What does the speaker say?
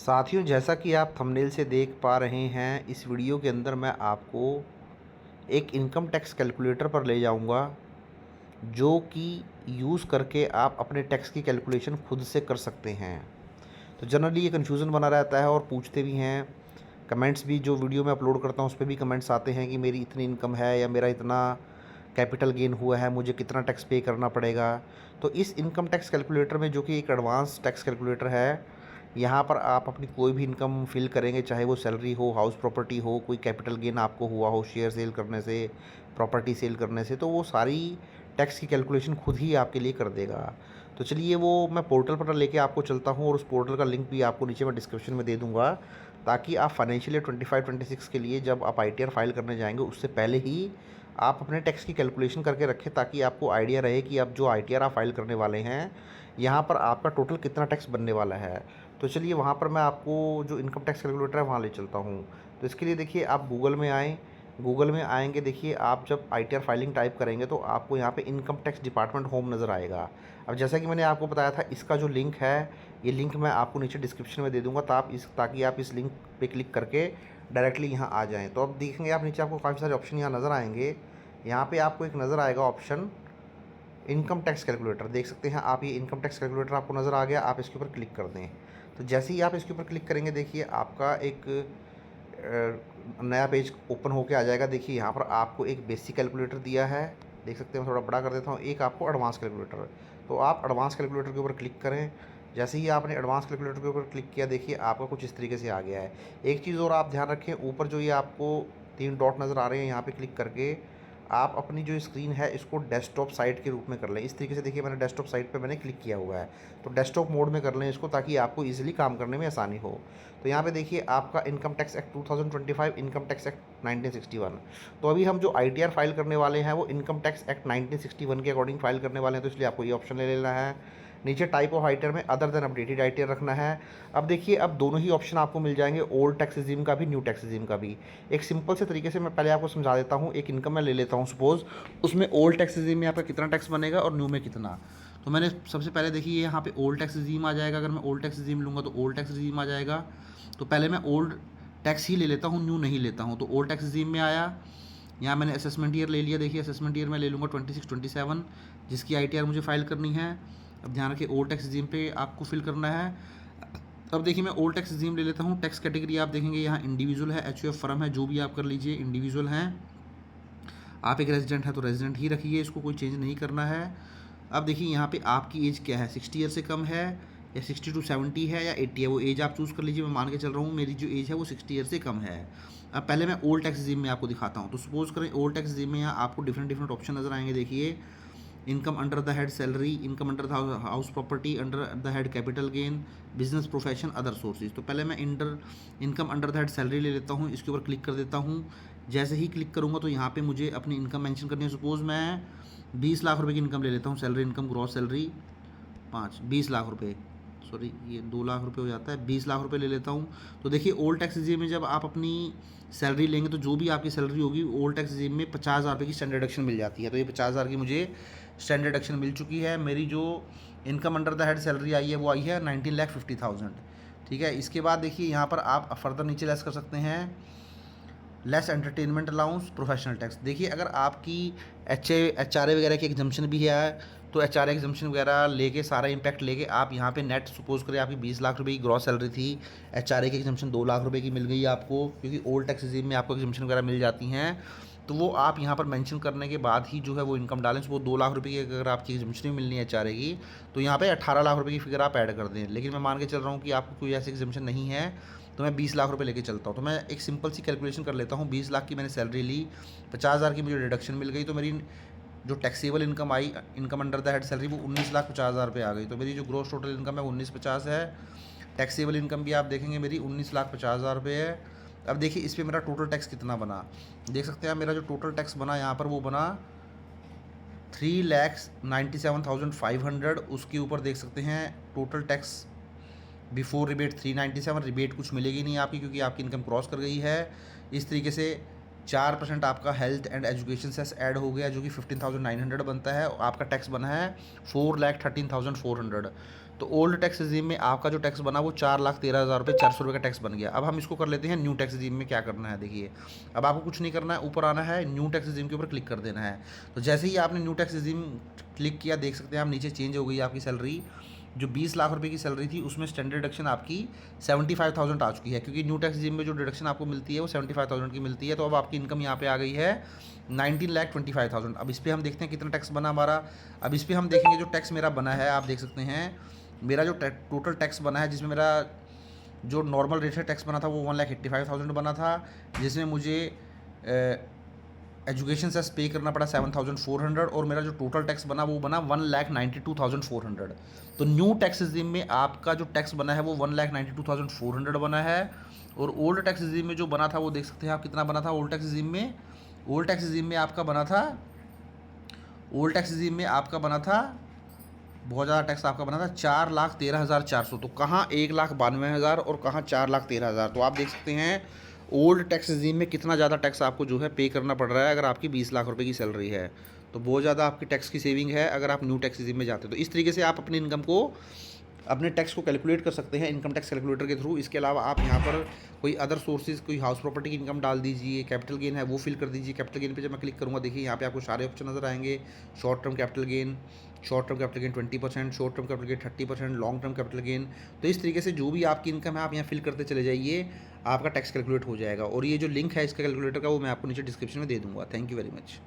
साथियों, जैसा कि आप थंबनेल से देख पा रहे हैं, इस वीडियो के अंदर मैं आपको एक इनकम टैक्स कैलकुलेटर पर ले जाऊंगा, जो कि यूज़ करके आप अपने टैक्स की कैलकुलेशन खुद से कर सकते हैं। तो जनरली ये कन्फ्यूज़न बना रहता है और पूछते भी हैं। कमेंट्स भी जो वीडियो में अपलोड करता हूँ उस पे भी कमेंट्स आते हैं कि मेरी इतनी इनकम है या मेरा इतना कैपिटल गेन हुआ है, मुझे कितना टैक्स पे करना पड़ेगा। तो इस इनकम टैक्स कैलकुलेटर में, जो कि एक एडवांस टैक्स कैलकुलेटर है, यहाँ पर आप अपनी कोई भी इनकम फिल करेंगे, चाहे वो सैलरी हो, हाउस प्रॉपर्टी हो, कोई कैपिटल गेन आपको हुआ हो शेयर सेल करने से, प्रॉपर्टी सेल करने से, तो वो सारी टैक्स की कैलकुलेशन खुद ही आपके लिए कर देगा। तो चलिए, वो मैं पोर्टल पर लेके आपको चलता हूँ और उस पोर्टल का लिंक भी आपको नीचे मैं डिस्क्रिप्शन में दे दूँगा, ताकि आप फाइनेंशियल ईयर 25-26 के लिए जब आप आईटीआर फाइल करने जाएंगे उससे पहले ही आप अपने टैक्स की कैलकुलेशन करके रखें, ताकि आपको आइडिया रहे कि अब जो आईटीआर आप फाइल करने वाले हैं, यहाँ पर आपका टोटल कितना टैक्स बनने वाला है। तो चलिए, वहाँ पर मैं आपको जो इनकम टैक्स कैलकुलेटर है वहाँ ले चलता हूँ। तो इसके लिए देखिए, आप गूगल में आएँ। गूगल में आएँगे, देखिए आप जब आईटीआर फाइलिंग टाइप करेंगे तो आपको यहाँ पे इनकम टैक्स डिपार्टमेंट होम नज़र आएगा। अब जैसा कि मैंने आपको बताया था, इसका जो लिंक है, ये लिंक मैं आपको नीचे डिस्क्रिप्शन में दे दूँगा, ताकि आप इस लिंक पे क्लिक करके डायरेक्टली यहाँ आ जाएँ। तो अब देखेंगे आप, नीचे आपको काफ़ी सारे ऑप्शन यहाँ नज़र आएँगे। यहाँ पे आपको एक नज़र आएगा ऑप्शन इनकम टैक्स कैलकुलेटर, देख सकते हैं आप, ये इनकम टैक्स कैलकुलेटर आपको नज़र आ गया। आप इसके ऊपर क्लिक कर दें। तो जैसे ही आप इसके ऊपर क्लिक करेंगे, देखिए आपका एक नया पेज ओपन होके आ जाएगा। देखिए यहाँ पर आपको एक बेसिक कैलकुलेटर दिया है, देख सकते हैं। मैं थोड़ा बड़ा कर देता हूँ। एक आपको एडवांस कैलकुलेटर, तो आप एडवांस कैलकुलेटर के ऊपर क्लिक करें। जैसे ही आपने एडवांस कैलकुलेटर के ऊपर क्लिक किया, देखिए आपका कुछ इस तरीके से आ गया है। एक चीज़ और आप ध्यान रखें, ऊपर जो ये आपको 3 डॉट नज़र आ रहे हैं, यहाँ पे क्लिक करके आप अपनी जो स्क्रीन है इसको डेस्कटॉप साइट के रूप में कर लें। इस तरीके से देखिए, मैंने डेस्कटॉप साइट पे मैंने क्लिक किया हुआ है, तो डेस्कटॉप मोड में कर लें इसको, ताकि आपको इजीली काम करने में आसानी हो। तो यहाँ पे देखिए आपका income tax act 2025, income tax act 1961। तो अभी हम जो आईटीआर फाइल करने वाले हैं वो इनकम टैक्स एक्ट 1961 के अकॉर्डिंग फाइल करने वाले हैं, तो इसलिए आपको ये ऑप्शन ले लेना है। नीचे टाइप ऑफ आईटीआर में अदर देन अपडेटेड आईटीआर रखना है। अब देखिए, अब दोनों ही ऑप्शन आपको मिल जाएंगे, ओल्ड टैक्स रिजीम का भी, न्यू टैक्स रिजीम का भी। एक सिंपल से तरीके से मैं पहले आपको समझा देता हूँ। एक इनकम मैं ले लेता हूँ सपोज़, उसमें ओल्ड टैक्स रिजीम में आपका कितना टैक्स बनेगा और न्यू में कितना। तो मैंने सबसे पहले देखिए, यहाँ पे ओल्ड टैक्स रिजीम आ जाएगा। अगर मैं ओल्ड टैक्स रिजीम लूँगा तो ओल्ड टैक्स रिजीम आ जाएगा। तो पहले मैं ओल्ड टैक्स ही ले लेता हूँ, न्यू नहीं लेता हूँ। तो ओल्ड टैक्स रिजीम में आया। यहाँ मैंने असेसमेंट ईयर ले लिया। देखिए असेसमेंट ईयर मैं ले लूँगा 26-27, जिसकी आईटीआर मुझे फाइल करनी है। अब ध्यान रखिए, ओल्ड टैक्स रिजीम पे आपको फिल करना है। अब देखिए, मैं ओल्ड टैक्स रिजीम ले लेता हूँ। टैक्स कैटेगरी आप देखेंगे यहाँ इंडिविजुअल है, एचयूएफ फर्म है, जो भी आप कर लीजिए, इंडिविजुअल हैं। आप एक रेजिडेंट है तो रेजिडेंट ही रखिए, इसको कोई चेंज नहीं करना है। अब देखिए यहाँ पे आपकी एज क्या है, 60 ईयर से कम है या 60 to 70 है या 80 है, वो एज आप चूज़ कर लीजिए। मैं मान के चल रहा हूँ मेरी जो एज है वो 60 ईयर से कम है। अब पहले मैं ओल्ड टैक्स रिजीम में आपको दिखाता हूँ। तो सपोज करें ओल्ड टैक्स रिजीम में यहाँ आपको डिफरेंट ऑप्शन नजर आएंगे। देखिए, income under the head salary, income under the house property, under the head capital gain, business profession, other sources. तो पहले मैं income under the head salary ले लेता हूँ, इसके ऊपर क्लिक कर देता हूँ। जैसे ही क्लिक करूँगा तो यहाँ पे मुझे अपनी इनकम मेंशन करनी है। सपोज़ मैं 20 लाख रुपए की इनकम ले लेता हूँ, salary income gross salary 20 lakh रुपए, सॉरी ये 2 लाख रुपए हो जाता है, 20 लाख रुपए ले लेता हूँ। तो देखिए, ओल्ड टैक्स रिजीम में जब आप अपनी सैलरी लेंगे तो जो भी आपकी सैलरी होगी, ओल्ड टैक्स रिजीम में 50,000 रुपये की स्टैंडर्ड डिडक्शन मिल जाती है। तो ये 50,000 की मुझे स्टैंडर्ड डिडक्शन मिल चुकी है। मेरी जो income under the head salary आई है वो आई है 19,50,000। ठीक है। इसके बाद देखिए, यहाँ पर आप फर्दर नीचे लेस कर सकते हैं, less entertainment allowance, professional tax. देखिए, अगर आपकी एच आर ए वगैरह की एग्जम्पशन भी है, तो एच आर ए एग्जम्पशन वगैरह लेके, सारा इम्पैक्ट लेके आप यहाँ पे नेट सपोज करें आपकी 20 लाख रुपए की ग्रॉस सैलरी थी, एच आर ए की एग्जम्पशन 2 लाख रुपए की मिल गई आपको, क्योंकि ओल्ड टैक्स रिजीम में आपको एग्जम्पशन वगैरह मिल जाती हैं। तो वो आप यहाँ पर मेंशन करने के बाद ही जो है वो इनकम डालें। वो 2 लाख रुपए की अगर आपकी एग्जम्पशन भी मिलनी है एच आर ए की, तो यहाँ पे 18 लाख रुपए की फिगर आप ऐड कर दें। लेकिन मैं मान के चल रहा हूँ कि आपको कोई ऐसी एग्जम्पशन नहीं है, तो मैं 20 लाख रुपए लेके चलता हूँ। तो मैं एक सिंपल सी कैलकुलेशन कर लेता हूँ। 20 लाख की मैंने सैलरी ली, 50,000 की मुझे डिडक्शन मिल गई, तो मेरी जो taxable income I, income under the head salary, वो 19,50,000 रुपये आ गई। तो मेरी जो ग्रोस टोटल इनकम है 1950 है। टैक्सेबल इनकम भी आप देखेंगे मेरी 19,50,000 रुपये है। अब देखिए, इस पर मेरा टोटल टैक्स कितना बना, देख सकते हैं। मेरा जो टोटल टैक्स बना यहाँ पर, वो बना 3,97,500। उसके ऊपर देख सकते हैं total tax before rebate 397। Rebate कुछ मिलेगी नहीं आपकी, क्योंकि आपकी इनकम क्रॉस कर गई है। इस तरीके से 4% आपका health and education cess add हो गया, जो कि 15,900 बनता है। आपका टैक्स बना है 4,13,400। तो ओल्ड टैक्स रिजीम में आपका जो टैक्स बना वो 4,13,400 का टैक्स बन गया। अब हम इसको कर लेते हैं न्यू टैक्स रिजीम में क्या करना है। देखिए अब आपको कुछ नहीं करना है, ऊपर आना है, न्यू टैक्स रिजीम के ऊपर क्लिक कर देना है। तो जैसे ही आपने न्यू टैक्स रिजीम क्लिक किया, देख सकते हैं आप नीचे चेंज हो गई आपकी सैलरी। जो 20 लाख रुपए की सैलरी थी उसमें स्टैंडर्ड डिडक्शन आपकी 75,000 आ चुकी है, क्योंकि न्यू टैक्स रिजीम में जो डिडक्शन आपको मिलती है वो 75,000 की मिलती है। तो अब आपकी इनकम यहाँ पे आ गई है 19,25,000। अब इस पर हम देखते हैं कितना टैक्स बना हमारा। अब इस पर हम देखेंगे जो टैक्स मेरा बना है, आप देख सकते हैं मेरा जो टोटल टैक्स बना है, जिसमें मेरा जो नॉर्मल रेट से टैक्स बना था वो 1,85,000 बना था, जिसमें मुझे एजुकेशन सेस पे करना पड़ा 7,400, और मेरा जो टोटल टैक्स बना वो बना 1,92,400। तो न्यू टैक्स रिजीम में आपका जो टैक्स बना है वो 1,92,400 बना है। और ओल्ड टैक्स रिजीम में जो बना था वो देख सकते हैं आप कितना बना था। ओल्ड टैक्स रिजीम में आपका बना था, ओल्ड टैक्स रिजीम में आपका बना था, बहुत ज़्यादा टैक्स आपका बना था 4,13,400। तो कहाँ 1,92,000 और कहाँ 4,13,000। तो आप देख सकते हैं ओल्ड टैक्स रिजीम में कितना ज़्यादा टैक्स आपको जो है पे करना पड़ रहा है अगर आपकी 20 लाख रुपए की सैलरी है। तो बहुत ज़्यादा आपकी टैक्स की सेविंग है अगर आप न्यू टैक्स रिजीम में जाते हैं। तो इस तरीके से आप अपनी इनकम को, अपने टैक्स को कैलकुलेट कर सकते हैं इनकम टैक्स कैलकुलेटर के थ्रू। इसके अलावा आप यहाँ पर कोई अदर सोर्सेज, कोई हाउस प्रॉपर्टी की इनकम डाल दीजिए, कैपिटल गेन है वो फिल कर दीजिए। कैपिटल गेन पे जब मैं क्लिक करूँगा, देखिए यहाँ पे आपको सारे ऑप्शन नजर आएंगे। Short term capital gain 20%, short term capital gain 30%, long term capital gain. तो इस तरीके से जो भी आपकी इनकम है आप यहाँ फिल करते चले जाइए, आपका टैक्स कैलकुलेट हो जाएगा। और ये जो लिंक है इसका कैलकुलेटर का वो मैं आपको नीचे डिस्क्रिप्शन में दे दूँगा। Thank you very much.